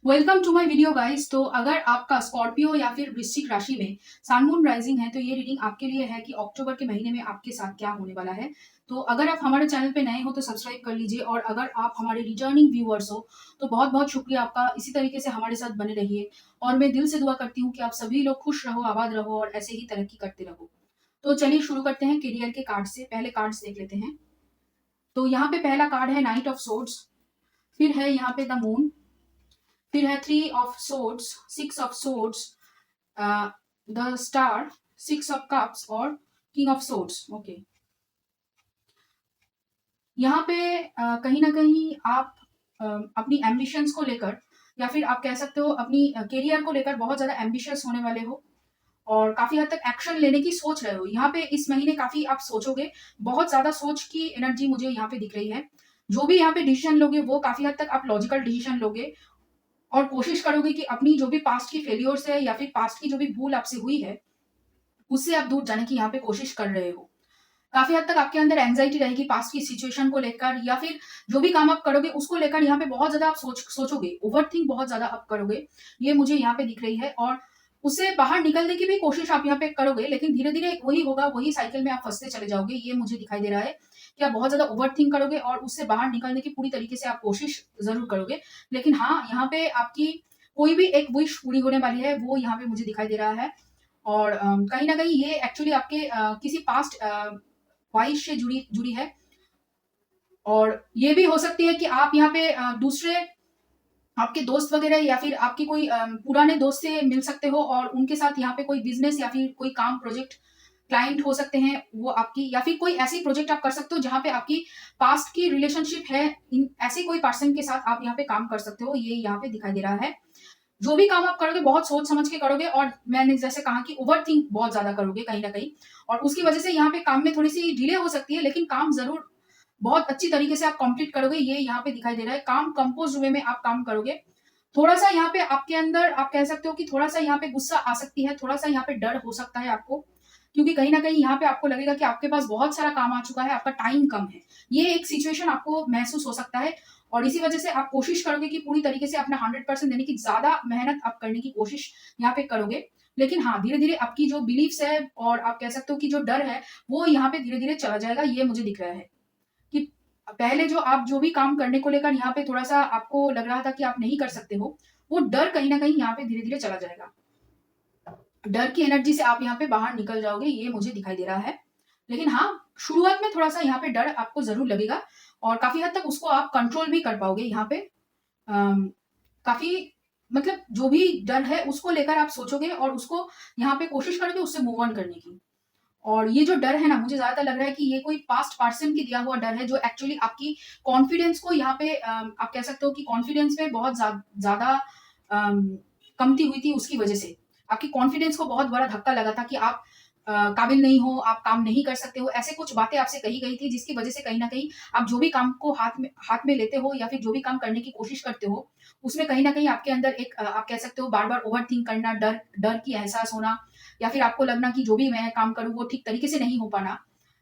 Welcome to my video guys. तो अगर आपका स्कॉर्पियो या फिर वृश्चिक राशि में सन मून राइजिंग है तो ये रीडिंग आपके लिए है कि अक्टूबर के महीने में आपके साथ क्या होने वाला है। तो अगर आप हमारे चैनल पे नए हो तो सब्सक्राइब कर लीजिए, और अगर आप हमारे रिटर्निंग व्यूअर्स हो तो बहुत बहुत शुक्रिया आपका। इसी तरीके से हमारे साथ बने रहिए, और मैं दिल से दुआ करती हूँ कि आप सभी लोग खुश रहो, आबाद रहो और ऐसे ही तरक्की करते रहो। तो चलिए शुरू करते हैं करियर के कार्ड से। पहले कार्ड्स देख लेते हैं। तो यहाँ पे पहला कार्ड है नाइट ऑफ सोर्ड्स, फिर है यहाँ पे द मून, फिर है three of swords, six of swords, the star, six of cups और किंग ऑफ सोर्ड्स। ओके, यहाँ पे कहीं ना कहीं आप अपनी एम्बिशंस को लेकर, या फिर आप कह सकते हो अपनी करियर को लेकर बहुत ज्यादा एम्बिशियस होने वाले हो, और काफी हद तक एक्शन लेने की सोच रहे हो। यहाँ पे इस महीने काफी आप सोचोगे, बहुत ज्यादा सोच की एनर्जी मुझे यहाँ पे दिख रही है। जो भी यहाँ पे डिसीजन लोगे वो काफी हद तक आप लॉजिकल डिसीजन लोगे, और कोशिश करोगे कि अपनी जो भी पास्ट की फेलियर्स है या फिर पास्ट की जो भी भूल आपसे हुई है उससे आप दूर जाने की यहाँ पे कोशिश कर रहे हो। काफी हद तक आपके अंदर एंजाइटी रहेगी पास्ट की सिचुएशन को लेकर, या फिर जो भी काम आप करोगे उसको लेकर यहाँ पे बहुत ज्यादा आप सोचोगे, ओवरथिंक बहुत ज्यादा आप करोगे, ये मुझे यहाँ पे दिख रही है। और उससे बाहर निकलने की भी कोशिश आप यहाँ पे करोगे, लेकिन धीरे धीरे वही होगा, वही साइकिल में आप फंसते चले जाओगे। ये मुझे दिखाई दे रहा है कि आप बहुत ज्यादा ओवरथिंक करोगे और उससे बाहर निकलने की पूरी तरीके से आप कोशिश जरूर करोगे। लेकिन हाँ, यहाँ पे आपकी कोई भी एक विश पूरी होने वाली है, वो यहाँ पे मुझे दिखाई दे रहा है। और कहीं ना कहीं ये एक्चुअली आपके किसी पास्ट ख्वाहिश से जुड़ी जुड़ी है। और ये भी हो सकती है कि आप यहाँ पे दूसरे आपके दोस्त वगैरह या फिर आपके कोई पुराने दोस्त से मिल सकते हो, और उनके साथ यहाँ पे कोई बिजनेस या फिर कोई काम प्रोजेक्ट क्लाइंट हो सकते हैं वो आपकी, या फिर कोई ऐसी प्रोजेक्ट आप कर सकते हो जहाँ पे आपकी पास्ट की रिलेशनशिप है। इन ऐसे कोई पर्सन के साथ आप यहाँ पे काम कर सकते हो, ये यहाँ पे दिखाई दे रहा है। जो भी काम आप करोगे बहुत सोच समझ के करोगे, और मैंने जैसे कहा कि ओवर थिंक बहुत ज्यादा करोगे कहीं ना कहीं, और उसकी वजह से यहाँ पे काम में थोड़ी सी डिले हो सकती है, लेकिन काम जरूर बहुत अच्छी तरीके से आप कंप्लीट करोगे, ये यहाँ पे दिखाई दे रहा है। काम कंपोज वे में आप काम करोगे। थोड़ा सा यहाँ पे आपके अंदर आप कह सकते हो कि थोड़ा सा यहाँ पे गुस्सा आ सकती है, थोड़ा सा यहाँ पे डर हो सकता है आपको, क्योंकि कहीं ना कहीं यहाँ पे आपको लगेगा कि आपके पास बहुत सारा काम आ चुका है, आपका टाइम कम है। ये एक सिचुएशन आपको महसूस हो सकता है, और इसी वजह से आप कोशिश करोगे कि पूरी तरीके से अपना 100% देने की ज्यादा मेहनत आप करने की कोशिश यहाँ पे करोगे। लेकिन हाँ, धीरे धीरे आपकी जो बिलीफ्स है और आप कह सकते हो कि जो डर है वो यहाँ पे धीरे धीरे चला जाएगा, ये मुझे दिख रहा है। कि पहले जो आप जो भी काम करने को लेकर यहाँ पे थोड़ा सा आपको लग रहा था कि आप नहीं कर सकते हो, वो डर कहीं ना कहीं यहाँ पे धीरे धीरे चला जाएगा। डर की एनर्जी से आप यहाँ पे बाहर निकल जाओगे, ये मुझे दिखाई दे रहा है। लेकिन हाँ, शुरुआत में थोड़ा सा यहाँ पे डर आपको जरूर लगेगा, और काफी हद तक उसको आप कंट्रोल भी कर पाओगे यहाँ पे। काफी मतलब जो भी डर है उसको लेकर आप सोचोगे और उसको यहाँ पे कोशिश करोगे उससे मूव ऑन करने की। और ये जो डर है ना, मुझे ज्यादातर लग रहा है कि ये कोई पास्ट पर्सन की दिया हुआ डर है, जो एक्चुअली आपकी कॉन्फिडेंस को यहाँ पे आप कह सकते हो कि कॉन्फिडेंस में बहुत ज्यादा कमती हुई थी। उसकी वजह से आपकी कॉन्फिडेंस को बहुत बड़ा धक्का लगा था कि आप काबिल नहीं हो, आप काम नहीं कर सकते हो, ऐसे कुछ बातें आपसे कही गई थी, जिसकी वजह से कहीं ना कहीं आप जो भी काम को हाथ में लेते हो या फिर जो भी काम करने की कोशिश करते हो, उसमें कहीं ना कहीं आपके अंदर एक आप कह सकते हो बार बार ओवर थिंक करना, डर डर की एहसास होना, या फिर आपको लगना कि जो भी मैं काम करूँ वो ठीक तरीके से नहीं हो पाना।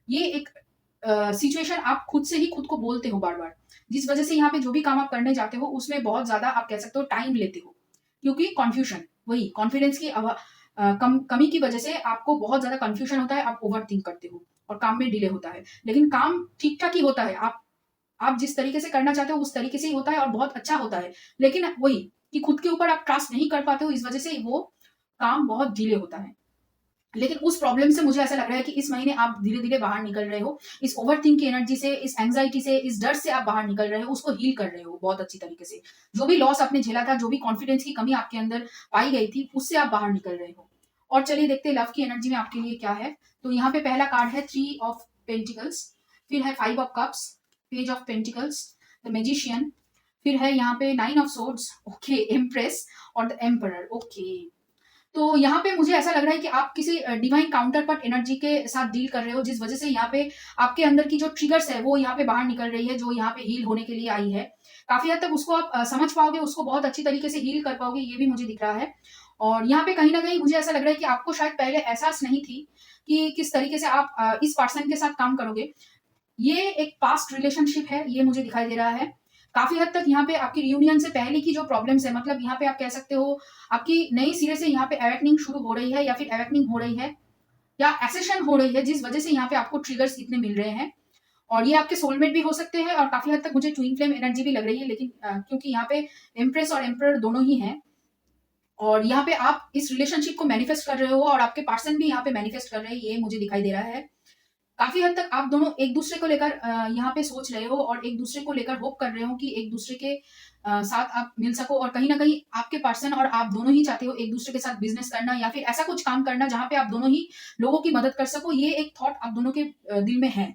ये एक सिचुएशन आप खुद से ही खुद को बोलते हो बार बार, जिस वजह से यहाँ पे जो भी काम आप करने जाते हो उसमें बहुत ज्यादा आप कह सकते हो टाइम लेते हो, क्योंकि कॉन्फ्यूजन, वही कॉन्फिडेंस की कमी की वजह से आपको बहुत ज्यादा कंफ्यूजन होता है, आप ओवर थिंक करते हो और काम में डिले होता है। लेकिन काम ठीक ठाक ही होता है, आप जिस तरीके से करना चाहते हो उस तरीके से ही होता है और बहुत अच्छा होता है। लेकिन वही कि खुद के ऊपर आप ट्रस्ट नहीं कर पाते हो, इस वजह से वो काम बहुत डिले होता है। लेकिन उस प्रॉब्लम से मुझे ऐसा लग रहा है कि इस महीने आप धीरे धीरे बाहर निकल रहे हो, इस ओवरथिंक की एनर्जी से, इस एंजाइटी से, इस डर से आप बाहर निकल रहे हो, उसको हील कर रहे हो बहुत अच्छी तरीके से। जो भी लॉस आपने झेला था, जो भी कॉन्फिडेंस की कमी आपके अंदर पाई गई थी, उससे आप बाहर निकल रहे हो। और चलिए देखते हैं लव की एनर्जी में आपके लिए क्या है। तो यहाँ पे पहला कार्ड है थ्री ऑफ पेंटिकल्स, फिर है five of cups, page of pentacles, the magician, फिर है यहाँ पे nine of swords, okay, empress और द एम्परर। ओके, तो यहाँ पे मुझे ऐसा लग रहा है कि आप किसी डिवाइन काउंटर पार्ट एनर्जी के साथ डील कर रहे हो, जिस वजह से यहाँ पे आपके अंदर की जो ट्रिगर्स है वो यहाँ पे बाहर निकल रही है, जो यहाँ पे हील होने के लिए आई है। काफी हद तक उसको आप समझ पाओगे, उसको बहुत अच्छी तरीके से हील कर पाओगे, ये भी मुझे दिख रहा है। और यहाँ पे कहीं ना कहीं मुझे ऐसा लग रहा है कि आपको शायद पहले एहसास नहीं थी कि किस तरीके से आप इस पर्सन के साथ काम करोगे। ये एक पास्ट रिलेशनशिप है, ये मुझे दिखाई दे रहा है। काफ़ी हद तक यहाँ पे आपकी रियूनियन से पहले की जो प्रॉब्लम्स है, मतलब यहाँ पे आप कह सकते हो आपकी नई सिरे से यहाँ पे अवेकनिंग शुरू हो रही है या फिर अवेकनिंग हो रही है या एसेशन हो रही है, जिस वजह से यहाँ पे आपको ट्रिगर्स इतने मिल रहे हैं। और ये आपके सोलमेट भी हो सकते हैं और काफ़ी हद तक मुझे ट्विन फ्लेम एनर्जी भी लग रही है, लेकिन क्योंकि यहाँ पे एम्प्रेस और एम्परर दोनों ही हैं और यहाँ पे आप इस रिलेशनशिप को मैनिफेस्ट कर रहे हो और आपके पर्सन भी यहाँ पे मैनिफेस्ट कर रहे हैं, ये मुझे दिखाई दे रहा है। काफ़ी हद तक आप दोनों एक-दूसरे को लेकर यहाँ पे सोच रहे हो और एक-दूसरे को लेकर होप कर रहे हो कि एक-दूसरे के साथ आप मिल सको और कहीं न कहीं आपके पर्सन और आप दोनों ही चाहते हो एक-दूसरे के साथ बिज़नेस करना या फिर ऐसा कुछ काम करना जहाँ पे आप दोनों ही लोगों की मदद कर सको, ये एक थॉट आप दोनों के दिल में है।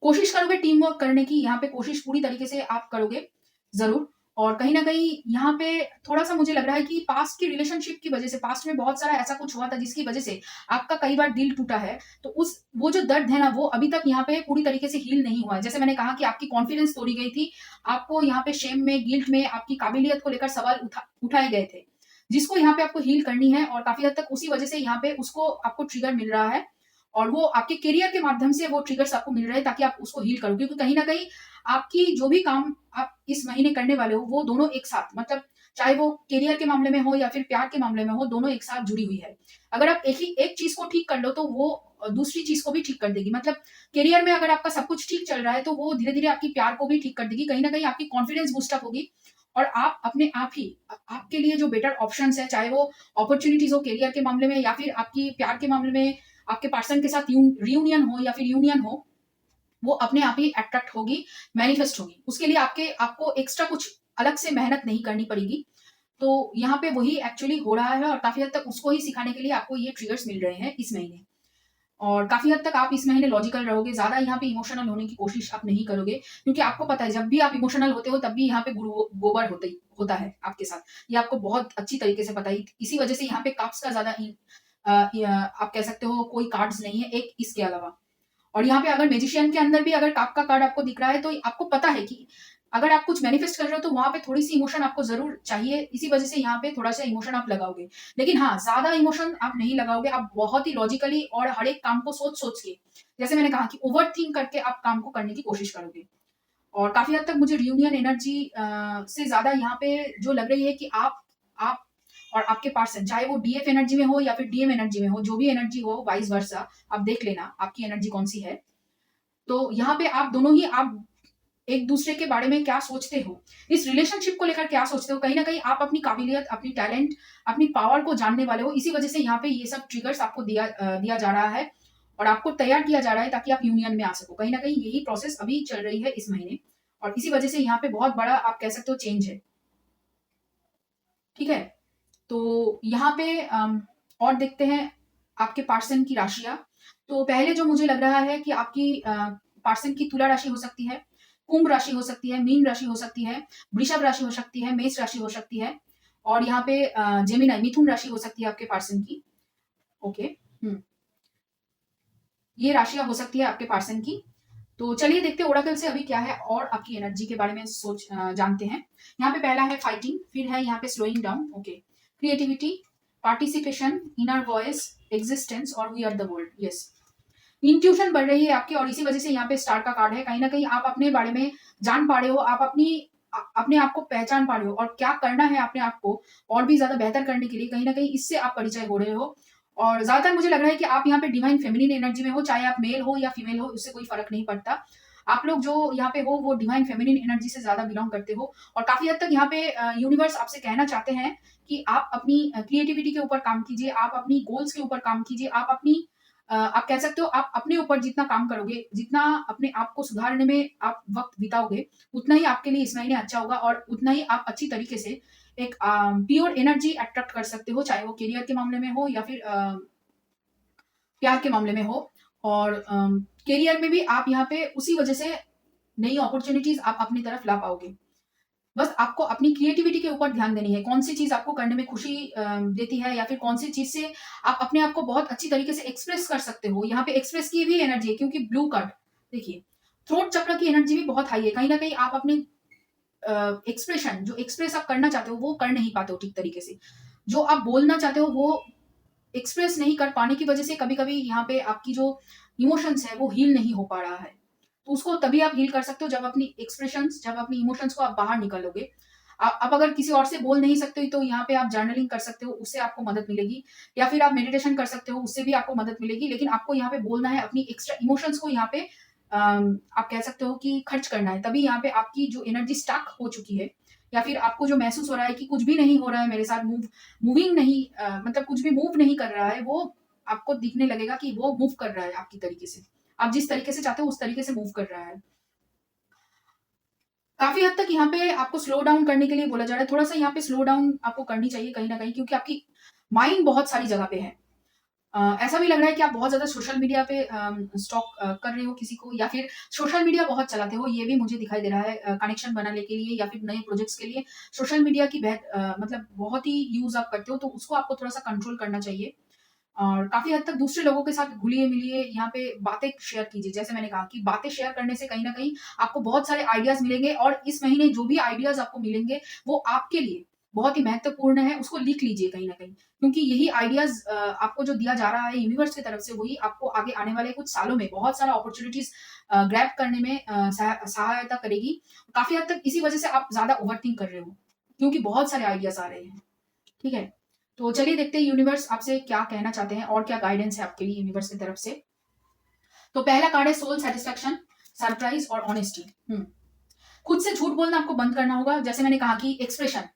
कोशिश करोगे टीम वर्क करने की, यहाँ पे कोशिश पूरी तरीके से आप करोगे, ज़रूर। और कहीं न कहीं यहाँ पे थोड़ा-सा मुझे लग रहा है कि पास्ट की रिलेशनशिप की वज़ह से, पास्ट में बहुत सारा ऐसा कुछ हुआ था जिसकी वज़ह से आपका कई बार दिल टूटा है। तो वो जो दर्द है ना, वो अभी तक यहाँ पे पूरी तरीके से हील नहीं हुआ है। जैसे मैंने कहा कि आपकी कॉन्फिडेंस तोड़ी गई थी, आपको यहाँ पे शेम में, गिल्ट में, आपकी काबिलियत को लेकर सवाल उठाए गए थे, जिसको यहाँ पे आपको हील करनी है और काफ़ी हद तक उसी वज़ह से यहाँ पे उसको आपको ट्रिगर मिल रहा है। और वो आपके करियर के माध्यम से वो ट्रिगर्स आपको मिल रहे हैं ताकि आप उसको हील करो, क्योंकि कहीं न कहीं आपकी जो भी काम आप इस महीने करने वाले हो, वो दोनों एक साथ, मतलब चाहे वो करियर के मामले में हो या फिर प्यार के मामले में हो, दोनों एक साथ जुड़ी हुई है। अगर आप एक चीज़ को ठीक कर लो, तो वो दूसरी चीज़ को भी ठीक कर देगी। मतलब करियर में अगर आपका सब कुछ ठीक चल रहा है, तो वो धीरे-धीरे आपकी प्यार को भी ठीक कर देगी। कहीं न कहीं आपकी कॉन्फिडेंस बूस्ट अप होगी और आप अपने आप ही आपके लिए जो बेटर ऑप्शंस हैं, चाहे वो अपॉर्च्युनिटीज़ हो करियर के मामले में या फिर आपकी प्यार के मामले में, आपके पर्सन के साथ रियूनियन हो या फिर यूनियन हो, वो अपने आप ही अट्रैक्ट होगी, मैनिफेस्ट होगी। उसके लिए आपको एक्स्ट्रा कुछ अलग से मेहनत नहीं करनी पड़ेगी। तो यहाँ पे वही एक्चुअली हो रहा है और काफ़ी हद तक उसको ही सिखाने के लिए आपको ये ट्रिगर्स मिल रहे हैं इस महीने। और काफ़ी हद तक आप इस महीने लॉजिकल रहोगे, ज़्यादा यहाँ पे इमोशनल होने की कोशिश आप नहीं करोगे, क्योंकि आपको पता है जब भी आप इमोशनल होते हो तब भी यहाँ पे गोबर होता है आपके साथ। ये आपको बहुत अच्छी तरीके से पता है। इसी वजह से यहाँ पे कप्स का ज़्यादा आप कह सकते हो कोई कार्ड्स नहीं है एक इसके अलावा। और यहाँ पे अगर मैजिशियन के अंदर भी अगर कप का कार्ड आपको दिख रहा है, तो आपको पता है कि अगर आप कुछ मैनिफेस्ट कर रहे हो तो वहाँ पे थोड़ी-सी इमोशन आपको ज़रूर चाहिए, इसी वजह से यहाँ पे थोड़ा-सा इमोशन आप लगाओगे। लेकिन हाँ, ज़्यादा इमोशन आप नहीं लगाओगे, आप बहुत ही लॉजिकली और हर एक काम को सोच-सोच के, जैसे मैंने कहा कि ओवरथिंक करके आप काम को करने की कोशिश करोगे। और काफ़ी हद तक मुझे रियूनियन एनर्जी से ज़्यादा यहाँ पे जो लग रही है कि आप और आपके पर्सन, चाहे वो डीएफ एनर्जी में हो या फिर डीएम एनर्जी में हो, जो भी एनर्जी हो, वाइस वर्सा, आप देख लेना आपकी एनर्जी कौन-सी है। तो यहाँ पे आप दोनों ही आप एक-दूसरे के बारे में क्या सोचते हो? इस रिलेशनशिप को लेकर क्या सोचते हो? कहीं न कहीं आप अपनी काबिलियत, अपनी टैलेंट, अपनी पावर को जानने वाले हो। इसी वजह से यहाँ पे ये सब ट्रिगर्स आपको दिया जा रहा है और आपको तैयार किया जा रहा है ताकि आप यूनियन में आ सको। कहीं न कहीं यही प्रोसेस अभी चल रही है इस महीने और इसी वजह से यहाँ पे बहुत बड़ा आप कह सकते हो चेंज है। ठीक है? तो यहाँ पे और देखते हैं आपके पर्सन की राशियाँ। तो पहले जो मुझे लग रहा है कि आपकी पर्सन की तुला राशि हो सकती है, कुंभ राशि हो सकती है, मीन राशि हो सकती है, वृषभ राशि हो सकती है, मेष राशि हो सकती है और यहाँ पे जेमिनी मिथुन राशि हो सकती है आपके पर्सन की। ओके। हुँ। ये राशियाँ हो सकती है आपके पर्सन की। तो चलिए देखते हैं ओरेकल से अभी क्या है और आपकी एनर्जी के बारे में जानते हैं। यहाँ पे पहला है फाइटिंग, फिर है यहाँ पे slowing down, okay. Creativity, participation, inner voice, existence और we are the world, yes. Intuition बढ़ रही है आपकी और इसी वजह से यहाँ पे स्टार का कार्ड है। कहीं न कहीं आप अपने बारे में जान पा रहे हो, आप अपने आप को पहचान पा रहे हो और क्या करना है अपने आप को और भी ज़्यादा बेहतर करने के लिए, कहीं न कहीं इससे आप परिचय हो रहे हो। और ज़्यादातर मुझे लग रहा है कि आप यहाँ पे डिवाइन फेमिनिन एनर्जी में हो, चाहे आप मेल हो या फीमेल हो, उससे कोई फ़र्क नहीं पड़ता। आप लोग जो यहाँ पे हो, वो डिवाइन फेमिनिन एनर्जी से ज़्यादा बिलॉन्ग करते हो और काफ़ी हद तक यहाँ पे यूनिवर्स आपसे कहना चाहते हैं कि आप अपनी क्रिएटिविटी के ऊपर काम कीजिए, आप अपनी गोल्स के ऊपर काम कीजिए, आप कह सकते हो आप अपने ऊपर जितना काम करोगे, जितना अपने आप को सुधारने में आप वक़्त बिताओगे, उतना ही आपके लिए इस महीने अच्छा होगा और उतना ही आप अच्छी तरीके से एक प्योर एनर्जी अट्रैक्ट कर सकते हो, चाहे वो करियर के मामले में हो या फिर प्यार के मामले में हो। और करियर में भी आप यहाँ पे उसी वजह से नई अपॉर्च्युनिटीज़ आप अपनी तरफ ला पाओगे। बस आपको अपनी क्रिएटिविटी के ऊपर ध्यान देनी है। कौन-सी चीज़ आपको करने में खुशी देती है या फिर कौन-सी चीज़ से आप अपने आप को बहुत अच्छी तरीके से एक्सप्रेस कर सकते हो। यहाँ पे एक्सप्रेस की भी एनर्जी है, क्योंकि ब्लू कार्ड देखिए, थ्रोट चक्र की एनर्जी भी बहुत हाई है। कहीं न कहीं आप अपने एक्सप्रेशन जो एक्सप्रेस आप करना चाहते हो, वो कर नहीं पाते हो ठीक तरीके से। जो आप बोलना चाहते हो, वो एक्सप्रेस नहीं कर पाने की वजह से कभी-कभी यहाँ पे आपकी जो इमोशंस है, वो हील नहीं हो पा रहा है। तो उसको तभी आप हील कर सकते हो जब अपनी एक्सप्रेशंस, जब अपनी इमोशंस को आप बाहर निकालोगे। आप अगर किसी और से बोल नहीं सकते तो यहाँ पे आप जर्नलिंग कर सकते हो, उससे आपको मदद मिलेगी, या फिर आप मेडिटेशन कर सकते हो, उससे भी आपको मदद मिलेगी। लेकिन आपको यहाँ पे बोलना है, अपनी एक्स्ट्रा इमोशंस को यहाँ पे आप कह सकते हो कि खर्च करना है, तभी यहाँ पे आपकी जो एनर्जी स्टक हो चुकी है, या फिर आपको जो महसूस हो रहा है कि कुछ भी नहीं हो रहा है मेरे साथ, मूविंग नहीं, मतलब कुछ भी मूव नहीं कर रहा है, वो आपको दिखने लगेगा कि वो मूव कर रहा है आपकी तरीके से। आप जिस तरीके से चाहते हो उस तरीके से मूव कर रहा है। काफ़ी हद तक यहाँ पे आपको स्लो डाउन करने के लिए बोला जा रहा है। थोड़ा-सा यहाँ पे स्लो डाउन आपको करनी चाहिए कहीं न कहीं, क्योंकि आपकी माइंड बहुत सारी जगह पे है। ऐसा भी लग रहा है कि आप बहुत ज़्यादा सोशल मीडिया पे स्टॉक कर रहे हो किसी को, या फिर सोशल मीडिया बहुत चलाते हो, ये भी मुझे दिखाई दे रहा है कनेक्शन बनाने के लिए या फिर नए प्रोजेक्ट्स के लिए। सोशल मीडिया की मतलब बहुत ही यूज़ आप करते हो, तो उसको आपको थोड़ा-सा कंट्रोल करना चाहिए। और काफ़ी हद तक दूसरे लोगों के साथ घुलिए-मिलिए, यहाँ पे बातें शेयर कीजिए। जैसे मैंने कहा कि बातें शेयर करने से कहीं न कहीं आपको बहुत सारे आइडियाज़ मिलेंगे, और इस महीने जो भी आइडियाज़ आपको मिलेंगे, वो आपके लिए बहुत ही महत्वपूर्ण है, उसको लिख लीजिए कहीं न कहीं। क्योंकि यही आइडियाज़ आपको जो दिया जा रहा है यूनिवर्स की तरफ से, वही आपको आगे आने वाले कुछ सालों में बहुत सारा अपॉर्च्युनिटीज़ ग्रैब करने में सहायता करेगी। काफ़ी हद तक इसी वजह से आप ज़्यादा ओवरथिंक कर रहे हो, क्योंकि बहुत सारे आइडियाज़ आ रहे हैं। ठीक है? तो चलिए देखते हैं यूनिवर्स आपसे क्या कहना चाहते हैं और क्या गाइडेंस है आपके लिए यूनिवर्स की तरफ से। तो पहला कार्ड है सोल सैटिस्फैक्शन, सरप्राइज़ और ऑनेस्टी। खुद से झूठ बोलना आपको बंद करना होगा। जैसे मैंने कहा कि एक्सप्रेशन,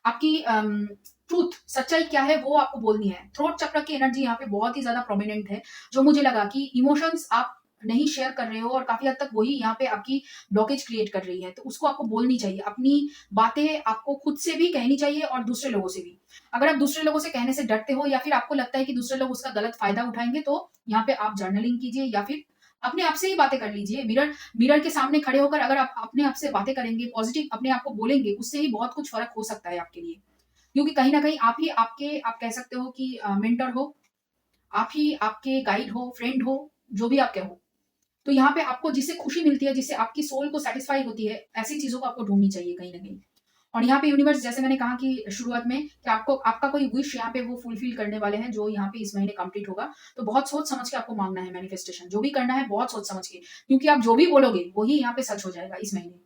आपकी ट्रूथ, सच्चाई क्या है वो आपको बोलनी है। थ्रोट चक्र की एनर्जी यहाँ पे बहुत ही ज़्यादा प्रोमिनेंट है, जो मुझे लगा कि इमोशंस आप नहीं शेयर कर रहे हो, और काफ़ी हद तक वही यहाँ पे आपकी ब्लॉकेज क्रिएट कर रही है। तो उसको आपको बोलनी चाहिए। अपनी बातें आपको खुद से भी कहनी चाहिए और दूसरे लोगों से भी। अगर आप दूसरे लोगों से कहने से डरते हो, या फिर आपको लगता है कि दूसरे लोग उसका गलत फ़ायदा उठाएँगे, तो यहाँ पे आप जर्नलिंग कीजिए, या फिर अपने आप से ही बातें कर लीजिए। मिरर के सामने खड़े होकर अगर आप अपने आप से बातें करेंगे, पॉज़िटिव अपने आप को बोलेंगे, उससे ही बहुत कुछ फ़र्क हो सकता है आपके लिए। क्योंकि कहीं न कहीं आप ही आपके, आप कह सकते हो कि मेंटर हो, आप ही आपके गाइड हो, फ्रेंड हो, जो भी आप कहो। तो यहाँ पे आपको जिससे खुशी मिलती है, जिससे आपकी सोल को सैटिस्फाई होती है, ऐसी चीज़ों को आपको ढूँढनी चाहिए कहीं न कहीं। और यहाँ पे यूनिवर्स, जैसे मैंने कहा कि शुरुआत में, कि आपको आपका कोई विश यहाँ पे वो फुलफिल करने वाले हैं, जो यहाँ पे इस महीने कंप्लीट होगा। तो बहुत सोच समझ के आपको माँगना है मैनिफेस्टेशन, जो भी करना है बहुत सोच समझ के, क्योंकि आप जो भी बोलोगे, वही यहाँ पे सच हो जाएगा इस महीने।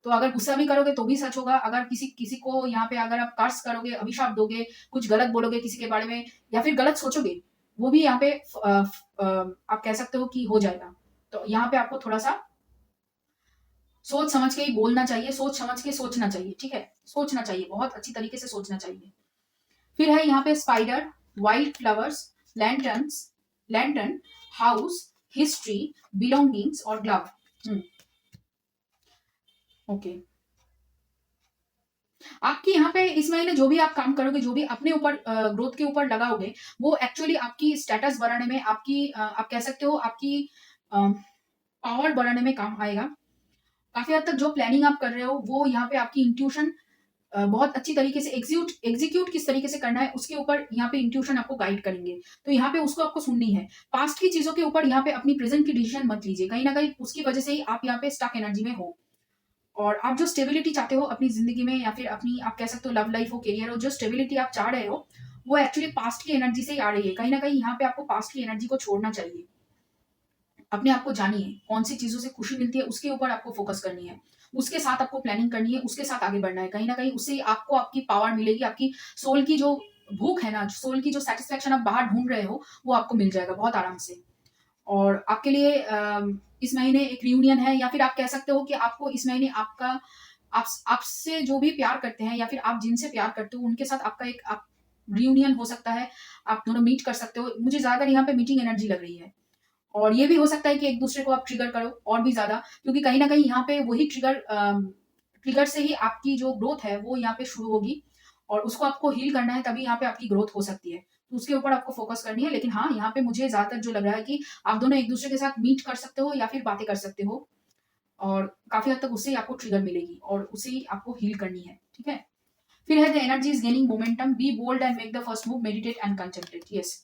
तो अगर गुस्सा भी करोगे तो भी सच होगा, अगर किसी किसी को यहाँ पे अगर आप कर्स करोगे, अभिशाप दोगे, कुछ गलत बोलोगे किसी के बारे में, या फिर गलत सोचोगे, वो भी यहाँ पे आप कह सकते हो कि हो जाएगा। तो यहाँ पे आपको थोड़ा-सा सोच समझ के ही बोलना चाहिए, सोच समझ के सोचना चाहिए, ठीक है? सोचना चाहिए, बहुत अच्छी तरीके से सोचना चाहिए। फिर है यहाँ पे spider, wild flowers, lanterns, lantern, house, history, belongings और ग्लव। Hmm, okay. आपकी यहाँ पे इस महीने जो भी आप काम करोगे, जो भी अपने ऊपर ग्रोथ के ऊपर लगाओगे, वो एक्चुअली आपकी स्टेटस बढ़ाने में, आपकी आप कह सकते हो आपकी पावर बढ़ाने में काम आएगा। काफ़ी हद तक जो प्लानिंग आप कर रहे हो, वो यहाँ पे आपकी इंट्यूशन बहुत अच्छी तरीके से एग्ज़ीक्यूट किस तरीके से करना है, उसके ऊपर यहाँ पे इंट्यूशन आपको गाइड करेंगे। तो यहाँ पे उसको आपको सुननी है। पास्ट की चीज़ों के ऊपर यहाँ पे अपनी प्रेज़ेंट की डिसीज़न मत लीजिए। कहीं न कहीं उसकी वज़ह से ही आप यहाँ पे स्टक एनर्जी में हो। और आप जो स्टेबिलिटी चाहते हो अपनी ज़िंदगी में, या फिर अपनी आप कह सकते हो लव लाइफ़ हो, करियर हो, जो स्टेबिलिटी आप चाह रहे हो, वो एक्चुअली पास्ट की एनर्जी से ही आ रही है। कहीं न कहीं यहाँ पे आपको पास्ट की एनर्जी को छोड़ना चाहिए। अपने आप को जानिए, कौन-सी चीज़ों से खुशी मिलती है, उसके ऊपर आपको फ़ोकस करनी है। उसके साथ आपको प्लानिंग करनी है, उसके साथ आगे बढ़ना है। कहीं न कहीं उससे आपको आपकी पावर मिलेगी, आपकी सोल की जो भूख है ना, सोल की जो सैटिस्फैक्शन आप बाहर ढूँढ रहे हो, वो आपको मिल जाएगा बहुत आराम से। और आपके लिए इस महीने एक रियूनियन है, या फिर आप कह सकते हो कि आपको इस महीने आपका आपसे जो भी प्यार करते हैं, या फिर आप जिनसे प्यार करते हो, उनके साथ आपका एक आप रियूनियन हो सकता है। आप दोनों मीट कर सकते हो। मुझे ज़्यादातर यहाँ पे मीटिंग एनर्जी लग रही है। और ये भी हो सकता है कि एक-दूसरे को आप ट्रिगर करो और भी ज़्यादा, क्योंकि कहीं न कहीं यहाँ पे वही ट्रिगर से ही आपकी जो ग्रोथ है वो यहाँ पे शुरू होगी, और उसको आपको हील करना है, तभी यहाँ पे आपकी ग्रोथ हो सकती है। तो उसके ऊपर आपको फ़ोकस करनी है। लेकिन हाँ, यहाँ पे मुझे ज़्यादातर जो लग रहा है कि आप दोनों एक-दूसरे के साथ मीट कर सकते हो, या फिर बातें कर सकते हो, और काफ़ी हद तक उससे ही आपको ट्रिगर मिलेगी, और उसे ही आपको हील करनी है। ठीक है? फिर है the energy is gaining momentum, be bold and make the first move, meditate and concentrate. Yes.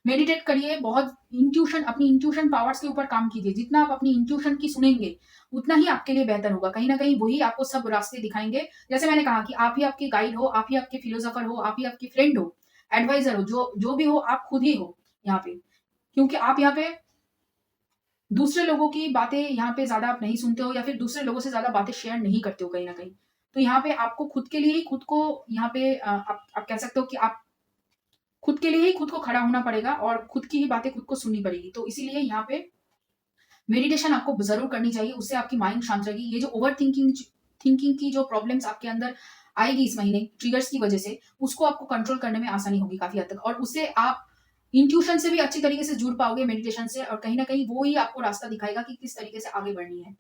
Meditate करिए, बहुत इंट्यूशन, अपनी इंट्यूशन पावर्स के ऊपर काम कीजिए। जितना आप अपनी इंट्यूशन की सुनेंगे, उतना ही आपके लिए बेहतर होगा। कहीं न कहीं वही आपको सब रास्ते दिखाएँगे। जैसे मैंने कहा कि आप ही आपके गाइड हो, आप ही आपके फिलोसोफर हो, आप ही आपके फ्रेंड हो, एडवाइज़र हो, जो जो भी हो आप खुद ही हो यहाँ पे। क्योंकि आप यहाँ पे दूसरे लोगों की बातें यहाँ पे ज़्यादा आप नहीं सुनते हो या फिर दूसरे लोगों से ज़्यादा बातें शेयर नहीं करते हो कहीं न कहीं। तो यहाँ पे आपको खुद के लिए ही खुद को यहाँ पे आप कह सकते हो कि आप खुद के लिए ही खुद को खड़ा होना पड़ेगा और खुद की ही बातें खुद को सुननी पड़ेगी। तो इसीलिए यहाँ पे मेडिटेशन आपको ज़रूर करनी चाहिए, उससे आपकी माइंड शांत रहेगी। ये जो ओवरथिंकिंग थिंकिंग की जो प्रॉब्लम्स आपके अंदर आएगी इस महीने ट्रिगर्स की वजह से, उसको आपको कंट्रोल करने में आसानी होगी काफ़ी हद तक और उससे आप इंट्यूशन से भी अच्छी तरीके से जुड़ पाओगे मेडिटेशन से और कहीं न कहीं वो ही आपको रास्ता दिखाएगा कि किस तरीके से आगे बढ़नी है।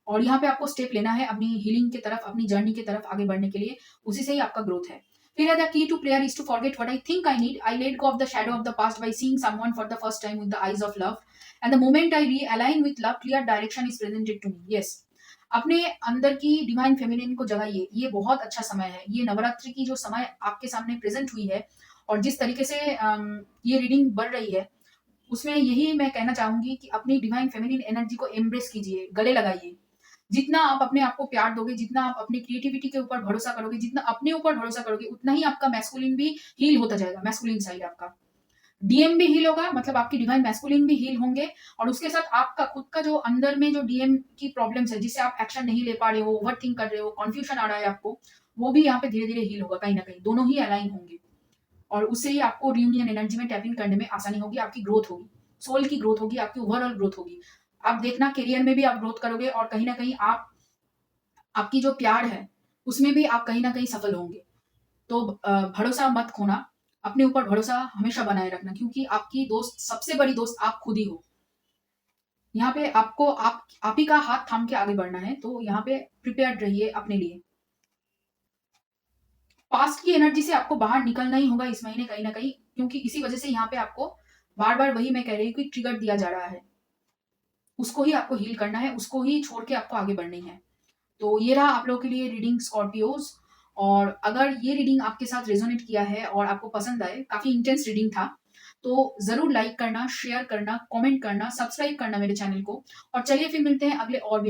और यहाँ पे आपको स्टेप लेना है अपनी हीलिंग की तरफ, अपनी जर्नी की तरफ आगे बढ़ने के लिए, उसी से ही आपका ग्रोथ है। फिर है the key to prayer is to forget what I think I need, I let go of the shadow of the past by seeing someone for the first time with the eyes of love and the moment I realign with love clear direction is presented to me. Yes, अपने अंदर की divine feminine को जगाइए, ये बहुत अच्छा समय है। ये नवरात्रि की जो समय आपके सामने प्रेज़ेंट हुई है और जिस तरीके से ये रीडिंग बढ़ रही है, उसमें यही मैं कहना चाहूँगी कि अपनी डिवाइन फेमिनिन एनर्जी को एम्ब्रेस कीजिए, गले लगाइए। जितना आप अपने आप को प्यार दोगे, जितना आप अपनी क्रिएटिविटी के ऊपर भरोसा करोगे, जितना अपने ऊपर भरोसा करोगे, उतना ही आपका मैस्कुलिन भी हील होता जाएगा, मैस्कुलिन साइड आपका। डीएम भी हील होगा, मतलब आपकी डिवाइन मैस्कुलिन भी हील होंगे और उसके साथ आपका खुद का जो अंदर में जो डीएम की प्रॉब्लम्स है, जिससे आप एक्शन नहीं ले पा रहे हो, ओवरथिंक कर रहे हो, कन्फ्यूजन आ रहा है आपको, वो भी यहाँ पे धीरे-धीरे हील होगा कहीं न कहीं, दोनों ही अलाइन होंगे और उससे ही आपको रियूनियन एनर्जी में टैप इन करने में आसानी होगी, आपकी ग्रोथ होगी, सोल की ग्रोथ होगी, आपकी ओवरऑल ग्रोथ होगी। आप देखना करियर में भी आप ग्रोथ करोगे और कहीं न कहीं आपकी जो प्यार है, उसमें भी आप कहीं न कहीं सफल होंगे। तो भरोसा मत खोना, अपने ऊपर भरोसा हमेशा बनाए रखना क्योंकि आपकी दोस्त सबसे बड़ी दोस्त आप खुद ही हो। यहाँ पे आपको आप ही का हाथ थाम के आगे बढ़ना है, तो यहाँ पे प्रिपेयर्ड रहिए अपने लिए। पास्ट की एनर्जी से आपको बाहर निकलना ही होगा इस महीने कहीं न कहीं क्योंकि इसी वजह से यहाँ पे आपको बार-बार वही मैं कह रही हूँ कि ट्रिगर दिया जा रहा है। उसको ही आपको हील करना है, उसको ही छोड़ के आपको आगे बढ़नी है। तो ये रहा आप लोगों के लिए रीडिंग स्कॉर्पियोज़ और अगर ये रीडिंग आपके साथ रेज़ोनेट किया है और आपको पसंद आए, काफ़ी इंटेंस रीडिंग था, तो ज़रूर लाइक करना, शेयर करना, कमेंट करना, सब्सक्राइब करना मेरे चैनल को और चलिए फिर मिलते हैं अगले और भी